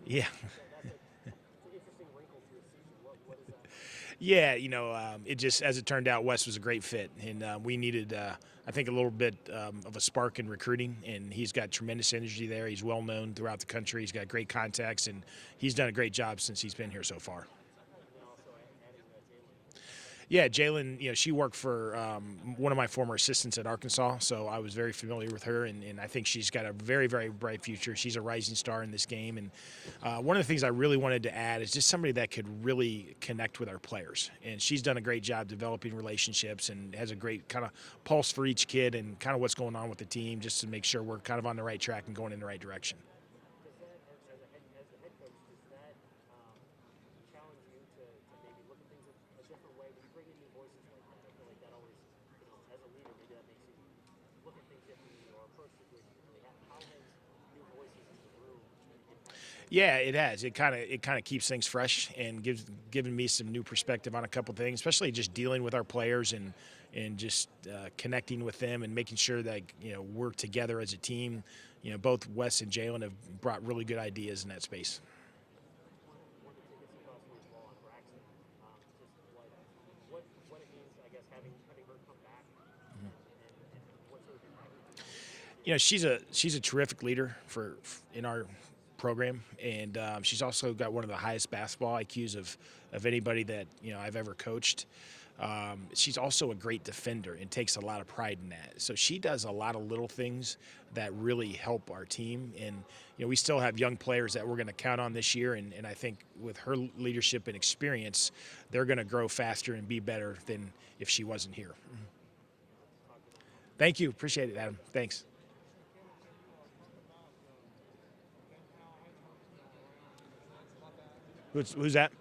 Yeah. Yeah, it just, as it turned out, Wes was a great fit, and we needed, I think, a little bit of a spark in recruiting. And he's got tremendous energy there. He's well known throughout the country. He's got great contacts, and he's done a great job since he's been here so far. Yeah, Jalen, she worked for one of my former assistants at Arkansas, so I was very familiar with her, and I think she's got a very, very bright future. She's a rising star in this game, and one of the things I really wanted to add is just somebody that could really connect with our players, and she's done a great job developing relationships and has a great kind of pulse for each kid and kind of what's going on with the team, just to make sure we're kind of on the right track and going in the right direction. Yeah, it has. It kind of keeps things fresh and given me some new perspective on a couple things, especially just dealing with our players and just connecting with them and making sure that we're together as a team. Both Wes and Jalen have brought really good ideas in that space. She's a terrific leader for in our program, and she's also got one of the highest basketball IQs of anybody that I've ever coached. She's also a great defender and takes a lot of pride in that. So she does a lot of little things that really help our team. And we still have young players that we're going to count on this year. And I think with her leadership and experience, they're going to grow faster and be better than if she wasn't here. Thank you. Appreciate it, Adam. Thanks. Who's that?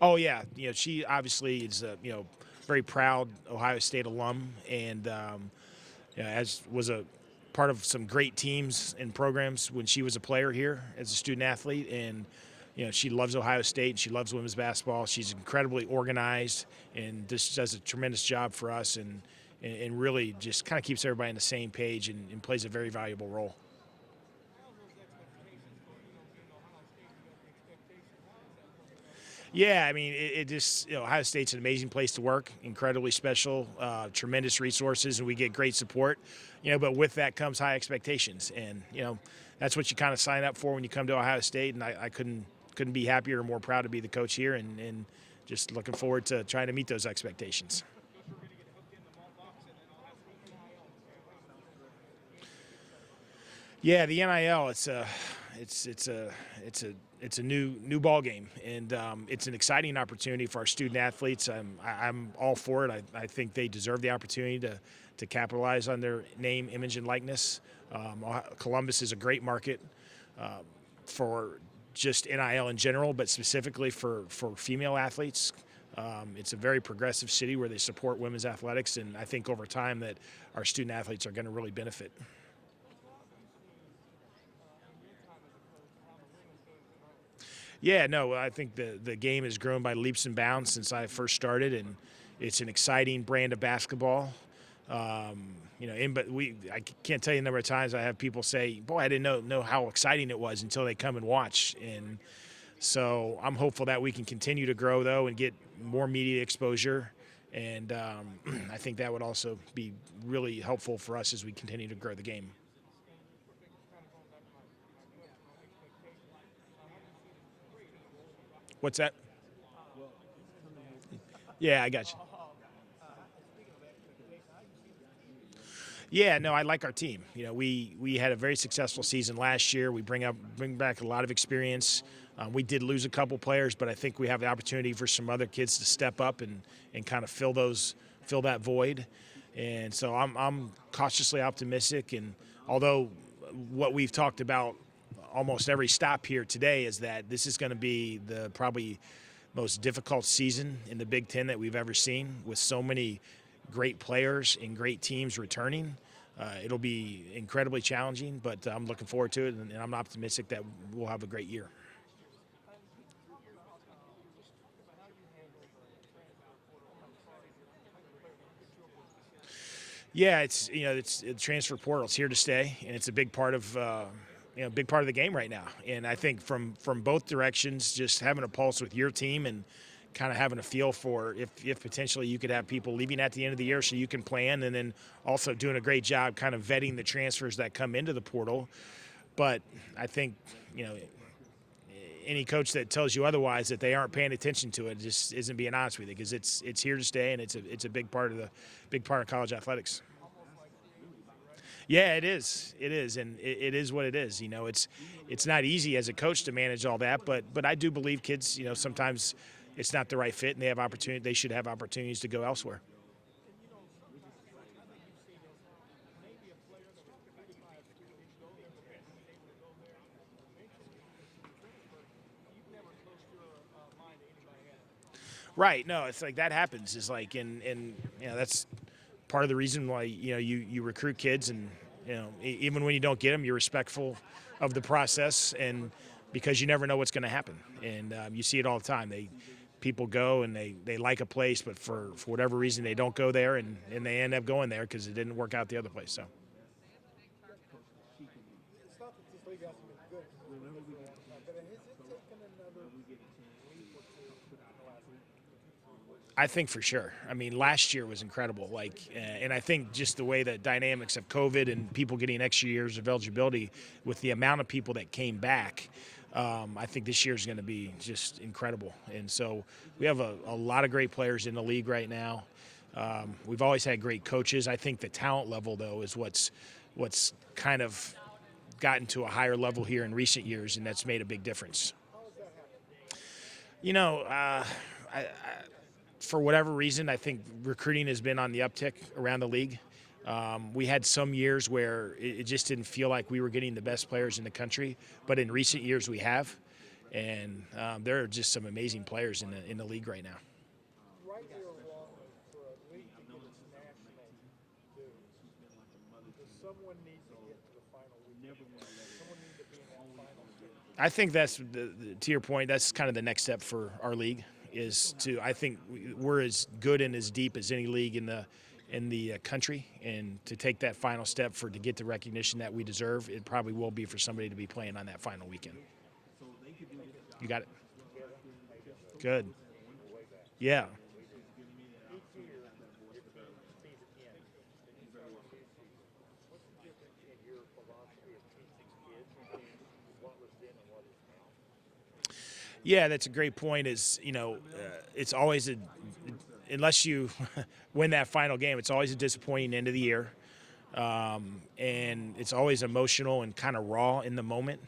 Oh yeah, she obviously is a very proud Ohio State alum, and as was a part of some great teams and programs when she was a player here as a student athlete. And she loves Ohio State and she loves women's basketball. She's incredibly organized and just does a tremendous job for us, and really just kind of keeps everybody on the same page and plays a very valuable role. Yeah, I mean, it just Ohio State's an amazing place to work, incredibly special, tremendous resources, and we get great support. But with that comes high expectations, and that's what you kind of sign up for when you come to Ohio State. And I couldn't be happier or more proud to be the coach here, and just looking forward to trying to meet those expectations. Yeah, the NIL, it's it's a it's a new ball game, and it's an exciting opportunity for our student athletes. I'm all for it. I think they deserve the opportunity to capitalize on their name, image, and likeness. Columbus is a great market for just NIL in general, but specifically for female athletes. It's a very progressive city where they support women's athletics, and I think over time that our student athletes are going to really benefit. Yeah, no, I think the game has grown by leaps and bounds since I first started, and it's an exciting brand of basketball. But I can't tell you the number of times I have people say, "Boy, I didn't know how exciting it was until they come and watch." And so I'm hopeful that we can continue to grow though and get more media exposure, and I think that would also be really helpful for us as we continue to grow the game. What's that? Yeah, I got you. Yeah, no, I like our team. We had a very successful season last year. We bring back a lot of experience. We did lose a couple players, but I think we have the opportunity for some other kids to step up and kind of fill that void. And so I'm cautiously optimistic. And although what we've talked about almost every stop here today is that this is going to be the probably most difficult season in the Big Ten that we've ever seen, with so many great players and great teams returning. It'll be incredibly challenging, but I'm looking forward to it, and I'm optimistic that we'll have a great year. Yeah, it's the transfer portal. It's here to stay, and it's a big part of big part of the game right now. And I think from both directions, just having a pulse with your team and kind of having a feel for if potentially you could have people leaving at the end of the year so you can plan, and then also doing a great job kind of vetting the transfers that come into the portal. But I think, any coach that tells you otherwise, that they aren't paying attention to it, just isn't being honest with you, because it's here to stay, and it's a big part of college athletics. Yeah, it is. It is, and it is what it is. It's not easy as a coach to manage all that, but I do believe kids, sometimes it's not the right fit, and they have opportunity. They should have opportunities to go elsewhere. Right. No, it's like that happens. It's like, and that's part of the reason why you recruit kids, and even when you don't get them, you're respectful of the process, and because you never know what's going to happen, and you see it all the time. People go and they like a place, but for whatever reason they don't go there, and they end up going there because it didn't work out the other place. So. I think for sure. I mean, last year was incredible. And I think just the way the dynamics of COVID and people getting extra years of eligibility, with the amount of people that came back, I think this year is going to be just incredible. And so we have a lot of great players in the league right now. We've always had great coaches. I think the talent level, though, is what's kind of gotten to a higher level here in recent years, and that's made a big difference. For whatever reason, I think recruiting has been on the uptick around the league. We had some years where it just didn't feel like we were getting the best players in the country, but in recent years we have, and there are just some amazing players in the league right now. I think that's to your point. That's kind of the next step for our league. I think we're as good and as deep as any league in the country, and to take that final step to get the recognition that we deserve, it probably will be for somebody to be playing on that final weekend. You got it. Good. Yeah. Yeah, that's a great point. It's always unless you win that final game, it's always a disappointing end of the year, and it's always emotional and kind of raw in the moment.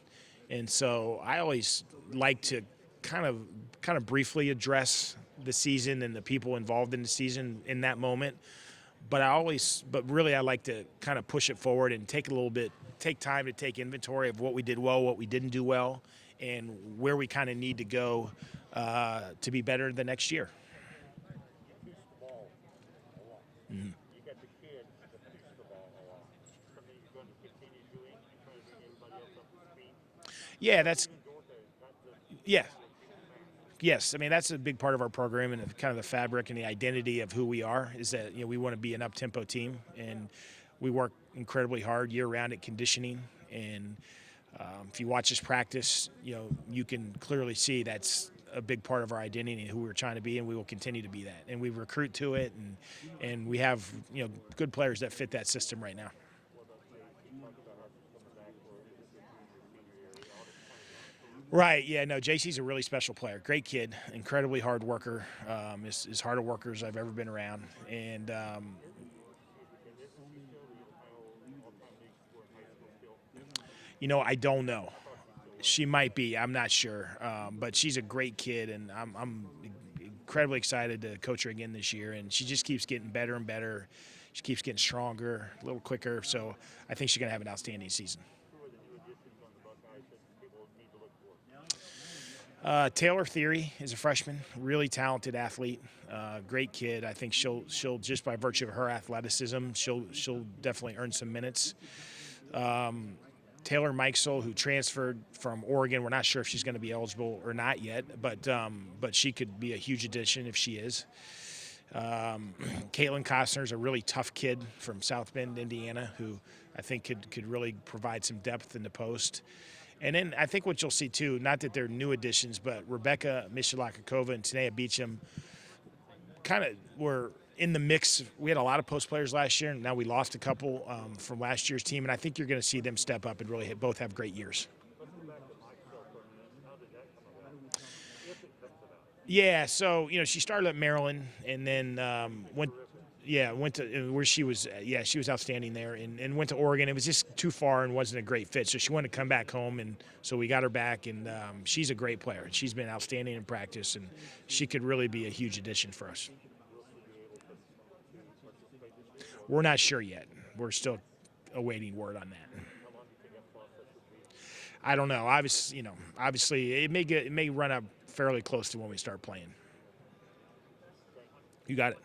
And so I always like to kind of briefly address the season and the people involved in the season in that moment. But really I like to kind of push it forward and take time to take inventory of what we did well, what we didn't do well, and where we kind of need to go to be better the next year. Mm-hmm. Yeah, yes. I mean, that's a big part of our program, and kind of the fabric and the identity of who we are is that we want to be an up-tempo team, and we work incredibly hard year-round at conditioning. And if you watch us practice, you can clearly see that's a big part of our identity and who we're trying to be, and we will continue to be that. And we recruit to it, and we have good players that fit that system right now. Right, yeah, no, JC's a really special player. Great kid, incredibly hard worker, as hard a worker as I've ever been around. And I don't know. She might be. I'm not sure. But she's a great kid, and I'm incredibly excited to coach her again this year. And she just keeps getting better and better. She keeps getting stronger, a little quicker. So I think she's going to have an outstanding season. Taylor Theory is a freshman, really talented athlete, great kid. I think she'll just by virtue of her athleticism, she'll definitely earn some minutes. Taylor Mikesell, who transferred from Oregon, we're not sure if she's going to be eligible or not yet, but she could be a huge addition if she is. Caitlin Costner's a really tough kid from South Bend, Indiana, who I think could really provide some depth in the post. And then I think what you'll see too, not that they're new additions, but Rebecca Michalakakova and Tanea Beecham kind of were in the mix. We had a lot of post players last year, and now we lost a couple from last year's team, and I think you're going to see them step up and really both have great years. Yeah, so she started at Maryland and then went to where she was. She was outstanding there, and went to Oregon. It was just too far and wasn't a great fit, so she wanted to come back home, and so we got her back. And she's a great player. She's been outstanding in practice, and she could really be a huge addition for us. We're not sure yet. We're still awaiting word on that. I don't know. Obviously, it may run up fairly close to when we start playing. You got it.